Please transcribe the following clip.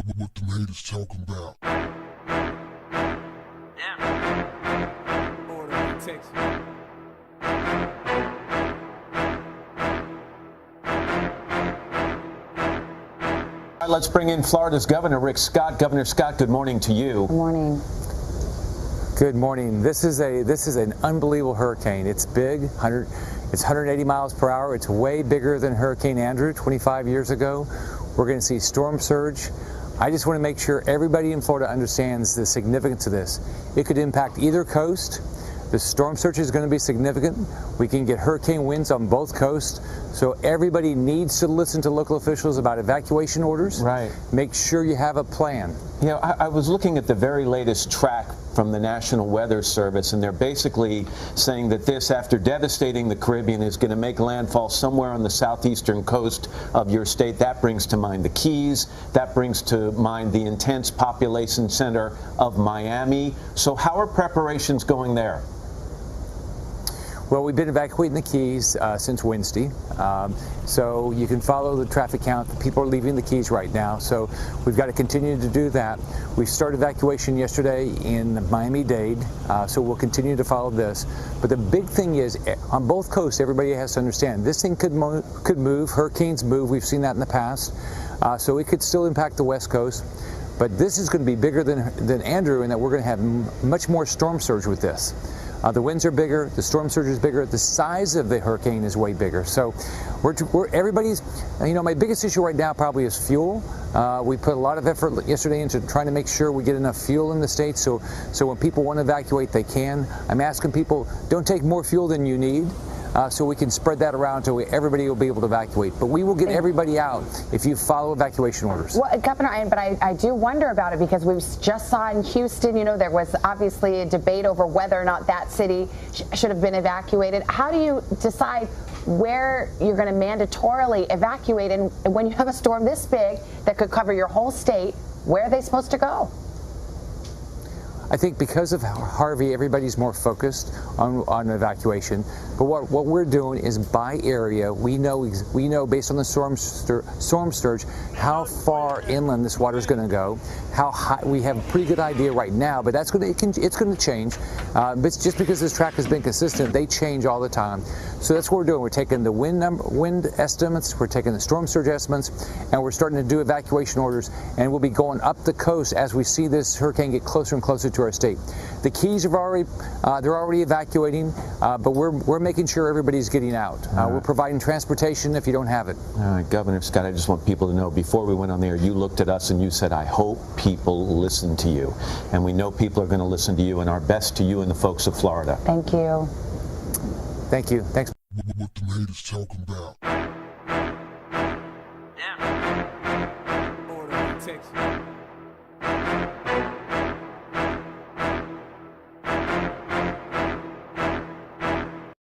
What the haters talking about? Yeah. Order, Texas. All right, let's bring in Florida's Governor Rick Scott. Governor Scott, good morning to you. Good morning. Good morning. This is an unbelievable hurricane. It's big. It's 180 miles per hour. It's way bigger than Hurricane Andrew 25 years ago. We're going to see storm surge. I just want to make sure everybody in Florida understands the significance of this. It could impact either coast. The storm surge is going to be significant. We can get hurricane winds on both coasts. So everybody needs to listen to local officials about evacuation orders. Right. Make sure you have a plan. You know, I was looking at the very latest track from the National Weather Service, and they're basically saying that this, after devastating the Caribbean, is going to make landfall somewhere on the southeastern coast of your state. That brings to mind the Keys. That brings to mind the intense population center of Miami. So how are preparations going there? Well, we've been evacuating the Keys since Wednesday, so you can follow the traffic count. People are leaving the Keys right now, so we've got to continue to do that. We started evacuation yesterday in Miami-Dade, so we'll continue to follow this. But the big thing is, on both coasts, everybody has to understand, this thing could move. Hurricanes move. We've seen that in the past, so it could still impact the West Coast. But this is going to be bigger than Andrew, in that we're going to have much more storm surge with this. The winds are bigger, the storm surge is bigger, the size of the hurricane is way bigger. So everybody's, you know, my biggest issue right now probably is fuel. We put a lot of effort yesterday into trying to make sure we get enough fuel in the state, so when people want to evacuate, they can. I'm asking people, don't take more fuel than you need. So we can spread that around so everybody will be able to evacuate. But we will get everybody out if you follow evacuation orders. Well, Governor, I do wonder about it, because we just saw in Houston, you know, there was obviously a debate over whether or not that city should have been evacuated. How do you decide where you're going to mandatorily evacuate? And when you have a storm this big that could cover your whole state, where are they supposed to go? I think because of Harvey, everybody's more focused on evacuation. But what we're doing is, by area, we know based on the storm surge how far inland this water is going to go, how high. We have a pretty good idea right now, but it's going to change. But just because this track has been consistent, they change all the time. So that's what we're doing. We're taking the wind estimates, we're taking the storm surge estimates, and we're starting to do evacuation orders. And we'll be going up the coast as we see this hurricane get closer and closer to our state. The Keys have they're already evacuating, but we're making sure everybody's getting out. We're providing transportation if you don't have it. All right, Governor Scott, I just want people to know, before we went on the air, you looked at us and you said, I hope people listen to you. And we know people are going to listen to you, and our best to you and the folks of Florida. Thank you. Thank you. Thanks. What the haters talking about? Yeah. Order, Texas.